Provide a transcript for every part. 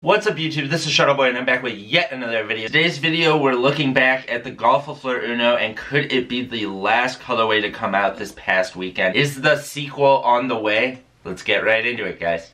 What's up YouTube, this is Shuttleboy and I'm back with yet another video. Today's video we're looking back at the Golf with Fleur Uno and could it be the last colorway to come out this past weekend? Is the sequel on the way? Let's get right into it, guys.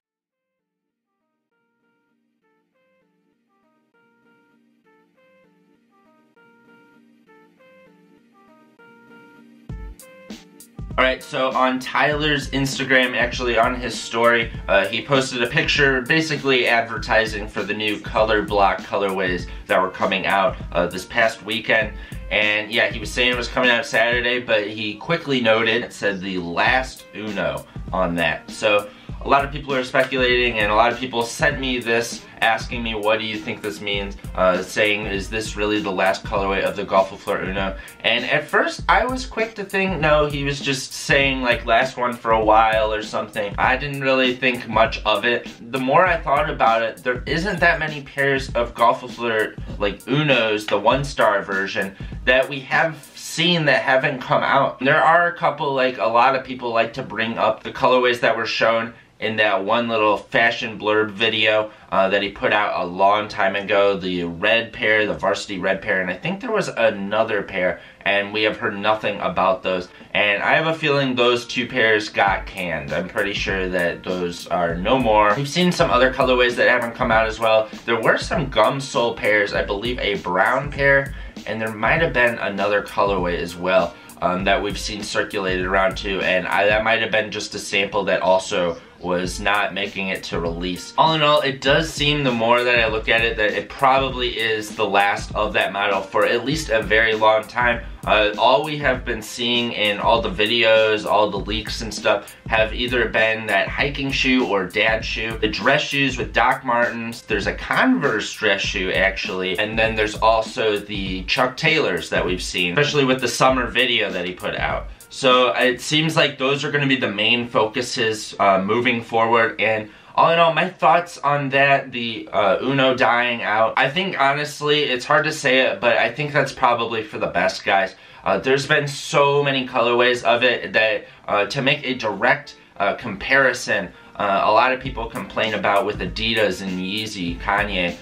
Alright, so on Tyler's Instagram, actually on his story, he posted a picture basically advertising for the new color block colorways that were coming out this past weekend. And yeah, he was saying it was coming out Saturday, but he quickly noted, it said the last Uno on that. So a lot of people are speculating and a lot of people sent me this asking me what do you think this means, saying is this really the last colorway of the Golf with Fleur Uno? And at first I was quick to think no, he was just saying like last one for a while or something. I didn't really think much of it. The more I thought about it, there isn't that many pairs of Golf with Fleur like Unos, the 1-star version, that we have seen that haven't come out. There are a couple, like a lot of people like to bring up the colorways that were shown in that one little fashion blurb video that he put out a long time ago, the red pair, the varsity red pair, and I think there was another pair, and we have heard nothing about those. And I have a feeling those two pairs got canned. I'm pretty sure that those are no more. We've seen some other colorways that haven't come out as well. There were some gum sole pairs, I believe a brown pair, and there might have been another colorway as well that we've seen circulated around too, and that might have been just a sample that also was not making it to release. All in all, it does seem, the more that I look at it, that it probably is the last of that model for at least a very long time. All we have been seeing in all the videos, all the leaks and stuff, have either been that hiking shoe or dad shoe, the dress shoes with Doc Martens, there's a Converse dress shoe actually, and then there's also the Chuck Taylors that we've seen, especially with the summer video that he put out. So it seems like those are going to be the main focuses moving forward. And all in all, my thoughts on that, the Uno dying out, I think honestly, it's hard to say it, but I think that's probably for the best, guys. There's been so many colorways of it that to make a direct comparison, a lot of people complain about with Adidas and Yeezy, Kanye,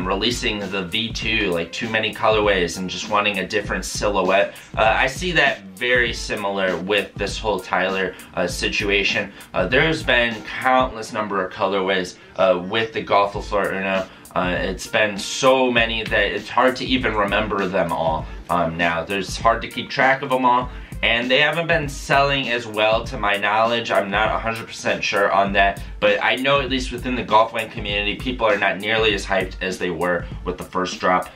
releasing the V2, like too many colorways and just wanting a different silhouette. I see that very similar with this whole Tyler situation. There's been countless number of colorways with the Golf with Fleur Uno. It's been so many that it's hard to even remember them all now. It's hard to keep track of them all. And they haven't been selling as well to my knowledge. I'm not 100% sure on that. But I know at least within the golf wang community, people are not nearly as hyped as they were with the first drop.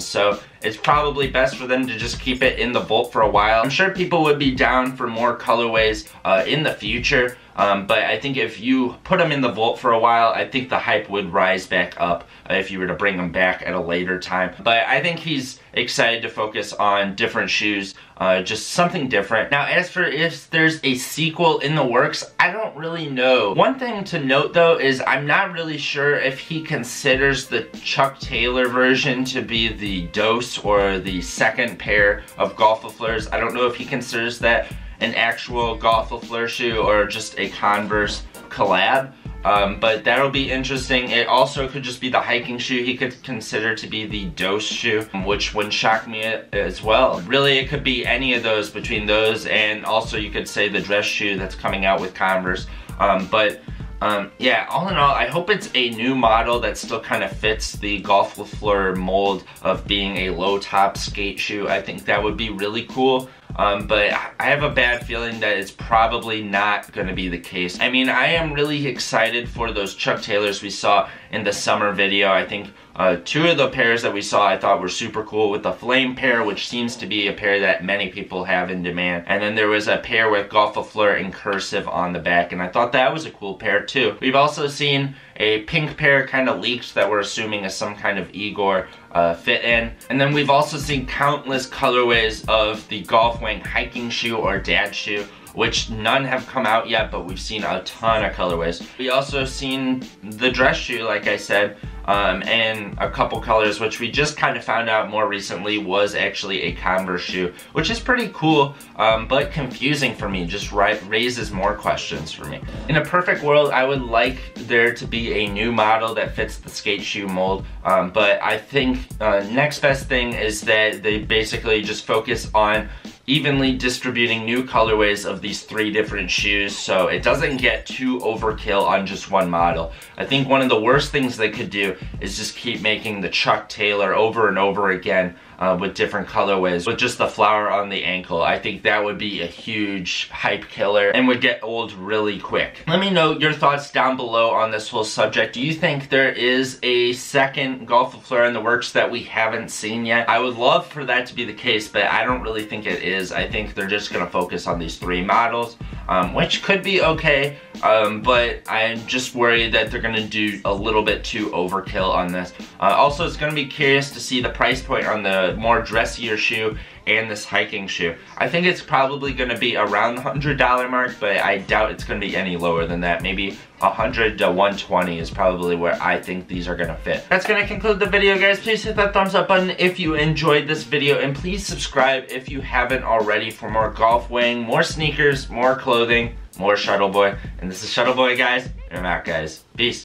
So it's probably best for them to just keep it in the vault for a while. I'm sure people would be down for more colorways in the future. But I think if you put them in the vault for a while, I think the hype would rise back up if you were to bring them back at a later time. But I think he's excited to focus on different shoes, just something different. Now, as for if there's a sequel in the works, I don't really know. One thing to note though is I'm not really sure if he considers the Chuck Taylor version to be the dose or the second pair of Golf with Fleurs. I don't know if he considers that an actual Golf with Fleur shoe or just a Converse collab. But that'll be interesting. It also could just be the hiking shoe he could consider to be the dose shoe, which wouldn't shock me as well. Really, it could be any of those between those, and also you could say the dress shoe that's coming out with Converse. Yeah, all in all, I hope it's a new model that still kind of fits the Golf with Fleur mold of being a low top skate shoe. I think that would be really cool. But I have a bad feeling that it's probably not going to be the case. I mean, I am really excited for those Chuck Taylors we saw in the summer video. I think two of the pairs that we saw I thought were super cool, with the flame pair, which seems to be a pair that many people have in demand. And then there was a pair with Golf with Fleur in cursive on the back, and I thought that was a cool pair too. We've also seen a pink pair kind of leaked that we're assuming is some kind of Igor fit in. And then we've also seen countless colorways of the golf wang hiking shoe or dad shoe, which none have come out yet, but we've seen a ton of colorways. We also seen the dress shoe, like I said, and a couple colors, which we just kind of found out more recently was actually a Converse shoe, which is pretty cool, but confusing for me, just raises more questions for me. In a perfect world, I would like there to be a new model that fits the skate shoe mold, but I think next best thing is that they basically just focus on evenly distributing new colorways of these 3 different shoes so it doesn't get too overkill on just one model. I think one of the worst things they could do is just keep making the Chuck Taylor over and over again with different colorways with just the flower on the ankle. I think that would be a huge hype killer and would get old really quick. Let me know your thoughts down below on this whole subject. Do you think there is a second Golf with Fleur in the works that we haven't seen yet? I would love for that to be the case, but I don't really think it is. I think they're just gonna focus on these 3 models, which could be okay, but I'm just worried that they're gonna do a little bit too overkill on this. Also, it's gonna be curious to see the price point on the more dressier shoe and this hiking shoe. I think it's probably gonna be around the $100 mark, but I doubt it's gonna be any lower than that. Maybe 100 to 120 is probably where I think these are gonna fit. That's gonna conclude the video, guys. Please hit that thumbs up button if you enjoyed this video, and please subscribe if you haven't already for more golf weighing, more sneakers, more clothing, more Shuttleboy. And this is Shuttleboy, guys, and I'm out, guys. Peace.